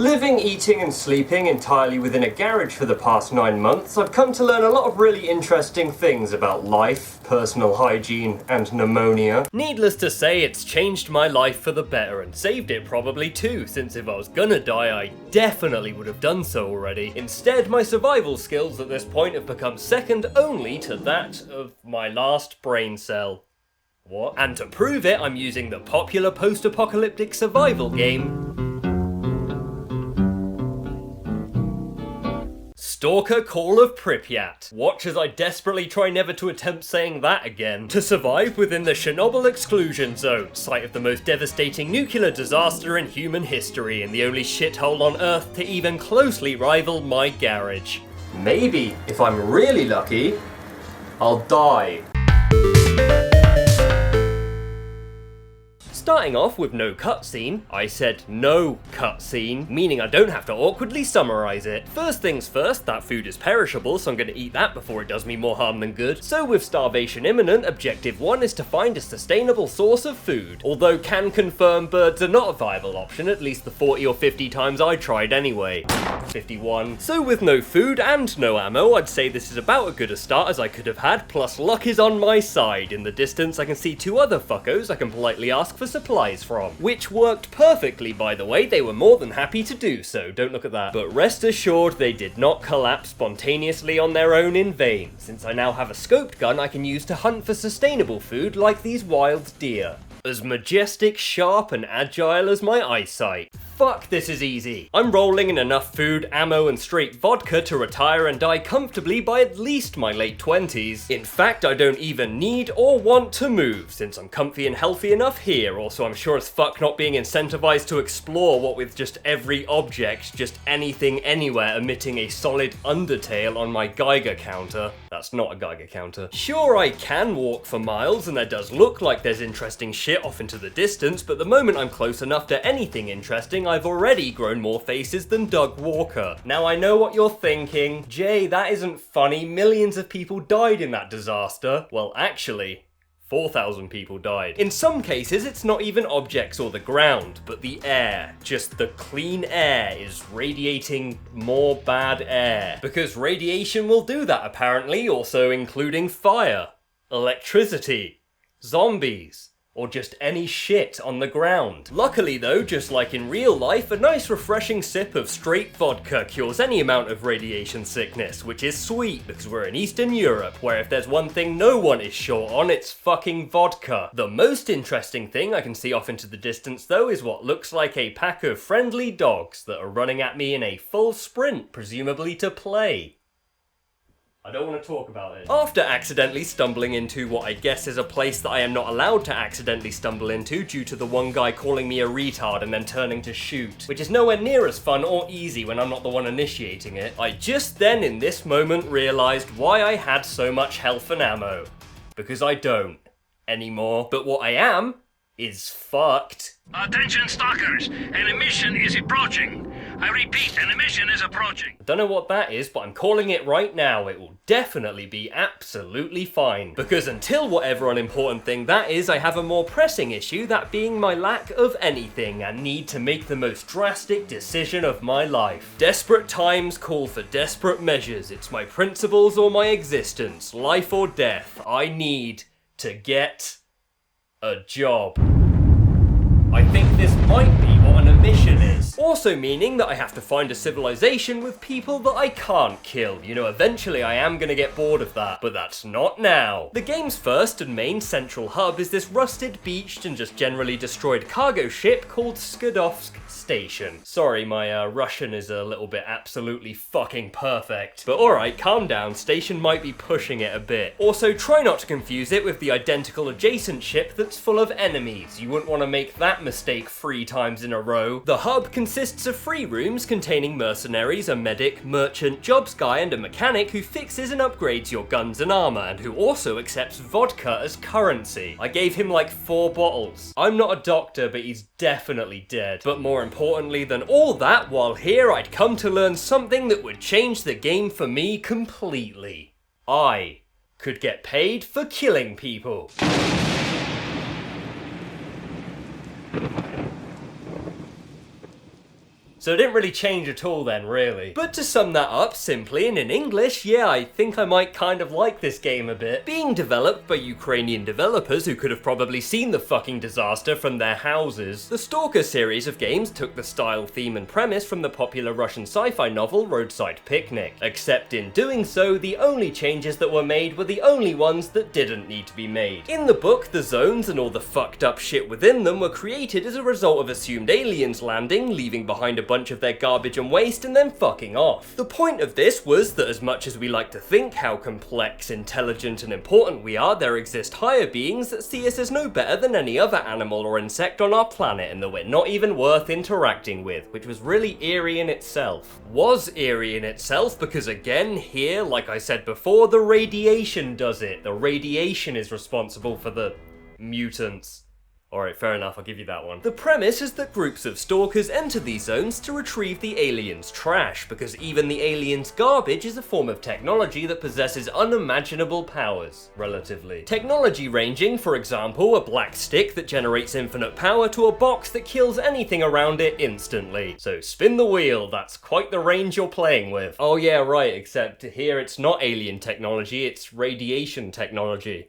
Living, eating and sleeping entirely within a garage for the past 9 months, I've come to learn a lot of really interesting things about life, personal hygiene and pneumonia. Needless to say, it's changed my life for the better and saved it probably too, since if I was gonna die I definitely would have done so already. Instead, my survival skills at this point have become second only to that of my last brain cell. What? And to prove it, I'm using the popular post-apocalyptic survival game S.T.A.L.K.E.R Call of Pripyat. Watch as I desperately try never to attempt saying that again. To survive within the Chernobyl exclusion zone, site of the most devastating nuclear disaster in human history and the only shithole on Earth to even closely rival my garage. Maybe, if I'm really lucky, I'll die. Starting off with no cutscene. I said no cutscene, meaning I don't have to awkwardly summarize it. First things first, that food is perishable, so I'm gonna eat that before it does me more harm than good. So with starvation imminent, objective 1 is to find a sustainable source of food. Although can confirm birds are not a viable option, at least the 40 or 50 times I tried anyway. 51. So with no food and no ammo, I'd say this is about as good a start as I could have had, plus luck is on my side. In the distance I can see 2 other fuckos I can politely ask for supplies from. Which worked perfectly, by the way. They were more than happy to do so, don't look at that. But rest assured they did not collapse spontaneously on their own in vain, since I now have a scoped gun I can use to hunt for sustainable food like these wild deer. As majestic, sharp and agile as my eyesight. Fuck, this is easy. I'm rolling in enough food, ammo and straight vodka to retire and die comfortably by at least my late 20s. In fact, I don't even need or want to move, since I'm comfy and healthy enough here. Also, I'm sure as fuck not being incentivized to explore what with just every object, just anything anywhere emitting a solid undertale on my Geiger counter. That's not a Geiger counter. Sure, I can walk for miles and there does look like there's interesting shit off into the distance, but the moment I'm close enough to anything interesting, I've already grown more faces than Doug Walker. Now I know what you're thinking. Jay, that isn't funny. Millions of people died in that disaster. Well, actually, 4,000 people died. In some cases, it's not even objects or the ground, but the air. Just the clean air is radiating more bad air. Because radiation will do that, apparently, also including fire, electricity, zombies, or just any shit on the ground. Luckily though, just like in real life, a nice refreshing sip of straight vodka cures any amount of radiation sickness, which is sweet because we're in Eastern Europe, where if there's one thing no one is short on, it's fucking vodka. The most interesting thing I can see off into the distance though is what looks like a pack of friendly dogs that are running at me in a full sprint, presumably to play. I don't want to talk about it. After accidentally stumbling into what I guess is a place that I am not allowed to accidentally stumble into due to the one guy calling me a retard and then turning to shoot, which is nowhere near as fun or easy when I'm not the one initiating it, I just then in this moment realised why I had so much health and ammo. Because I don't anymore. But what I am is fucked. Attention stalkers, an emission is approaching. I repeat, an emission is approaching. I don't know what that is, but I'm calling it right now. It will definitely be absolutely fine. Because until whatever unimportant thing that is, I have a more pressing issue, that being my lack of anything and need to make the most drastic decision of my life. Desperate times call for desperate measures. It's my principles or my existence, life or death. I need to get a job. I think this might be what an emission is. Also meaning that I have to find a civilization with people that I can't kill. You know, eventually I am gonna get bored of that, but that's not now. The game's first and main central hub is this rusted, beached, and just generally destroyed cargo ship called Skadovsk Station. Sorry, my Russian is a little bit absolutely fucking perfect. But alright, calm down, Station might be pushing it a bit. Also, try not to confuse it with the identical adjacent ship that's full of enemies. You wouldn't want to make that mistake 3 times in a row. The hub consists of 3 rooms containing mercenaries, a medic, merchant, jobs guy, and a mechanic who fixes and upgrades your guns and armor, and who also accepts vodka as currency. I gave him like 4 bottles. I'm not a doctor, but he's definitely dead. But more importantly than all that, while here I'd come to learn something that would change the game for me completely. I could get paid for killing people. So it didn't really change at all then, really. But to sum that up simply and in English, yeah, I think I might kind of like this game a bit. Being developed by Ukrainian developers who could have probably seen the fucking disaster from their houses, the S.T.A.L.K.E.R series of games took the style, theme and premise from the popular Russian sci-fi novel Roadside Picnic. Except in doing so, the only changes that were made were the only ones that didn't need to be made. In the book, the zones and all the fucked up shit within them were created as a result of assumed aliens landing, leaving behind a bunch of their garbage and waste, and then fucking off. The point of this was that as much as we like to think how complex, intelligent and important we are, there exist higher beings that see us as no better than any other animal or insect on our planet and that we're not even worth interacting with, which was really eerie in itself. Was eerie in itself because again, here, like I said before, the radiation does it. The radiation is responsible for the mutants. Alright, fair enough, I'll give you that one. The premise is that groups of stalkers enter these zones to retrieve the aliens' trash, because even the aliens' garbage is a form of technology that possesses unimaginable powers, relatively. Technology ranging, for example, a black stick that generates infinite power to a box that kills anything around it instantly. So spin the wheel, that's quite the range you're playing with. Oh yeah, right, except here it's not alien technology, it's radiation technology.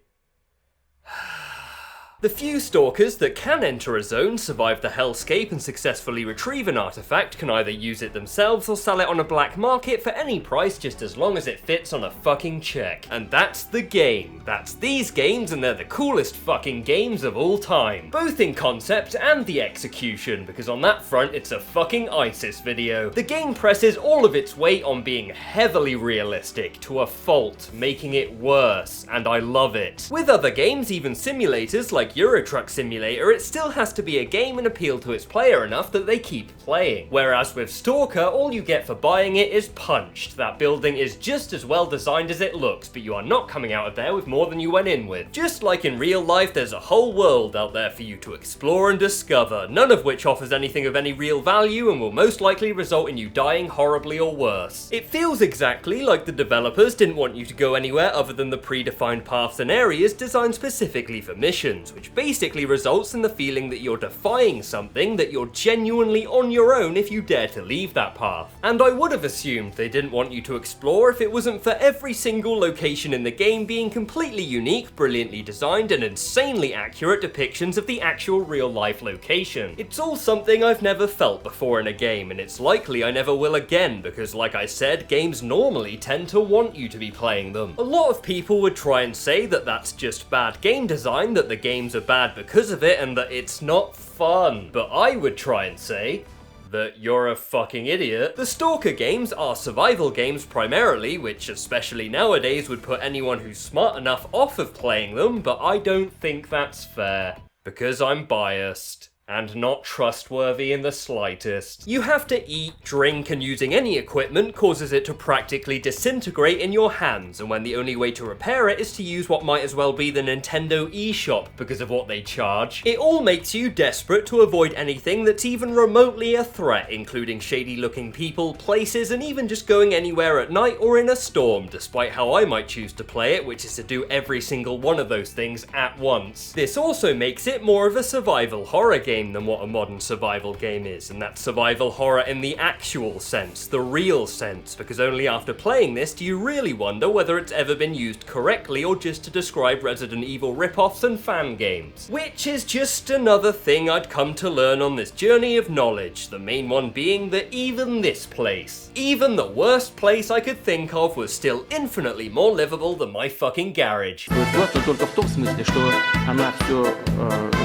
The few stalkers that can enter a zone, survive the hellscape and successfully retrieve an artifact can either use it themselves or sell it on a black market for any price just as long as it fits on a fucking check. And that's the game. That's these games, and they're the coolest fucking games of all time. Both in concept and the execution, because on that front it's a fucking ISIS video. The game presses all of its weight on being heavily realistic, to a fault, making it worse, and I love it. With other games, even simulators like Euro Truck Simulator, it still has to be a game and appeal to its player enough that they keep playing. Whereas with S.T.A.L.K.E.R, all you get for buying it is punched. That building is just as well designed as it looks, but you are not coming out of there with more than you went in with. Just like in real life, there's a whole world out there for you to explore and discover, none of which offers anything of any real value and will most likely result in you dying horribly or worse. It feels exactly like the developers didn't want you to go anywhere other than the predefined paths and areas designed specifically for missions, which basically results in the feeling that you're defying something, that you're genuinely on your own if you dare to leave that path. And I would have assumed they didn't want you to explore if it wasn't for every single location in the game being completely unique, brilliantly designed, and insanely accurate depictions of the actual real-life location. It's all something I've never felt before in a game, and it's likely I never will again, because like I said, games normally tend to want you to be playing them. A lot of people would try and say that that's just bad game design, that the games are bad because of it, and that it's not fun. But I would try and say that you're a fucking idiot. The S.T.A.L.K.E.R games are survival games primarily, which especially nowadays would put anyone who's smart enough off of playing them, but I don't think that's fair. Because I'm biased. And not trustworthy in the slightest. You have to eat, drink, and using any equipment causes it to practically disintegrate in your hands, and when the only way to repair it is to use what might as well be the Nintendo eShop because of what they charge, it all makes you desperate to avoid anything that's even remotely a threat, including shady-looking people, places, and even just going anywhere at night or in a storm, despite how I might choose to play it, which is to do every single one of those things at once. This also makes it more of a survival horror game than what a modern survival game is, and that's survival horror in the actual sense, the real sense, because only after playing this do you really wonder whether it's ever been used correctly or just to describe Resident Evil rip-offs and fan games. Which is just another thing I'd come to learn on this journey of knowledge, the main one being that even this place, even the worst place I could think of, was still infinitely more livable than my fucking garage. Просто только в том смысле, что она все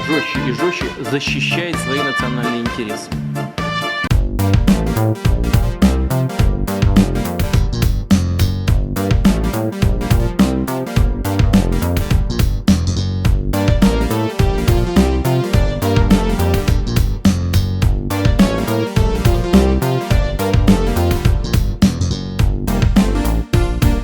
жестче и жестче защищает свои национальные интересы.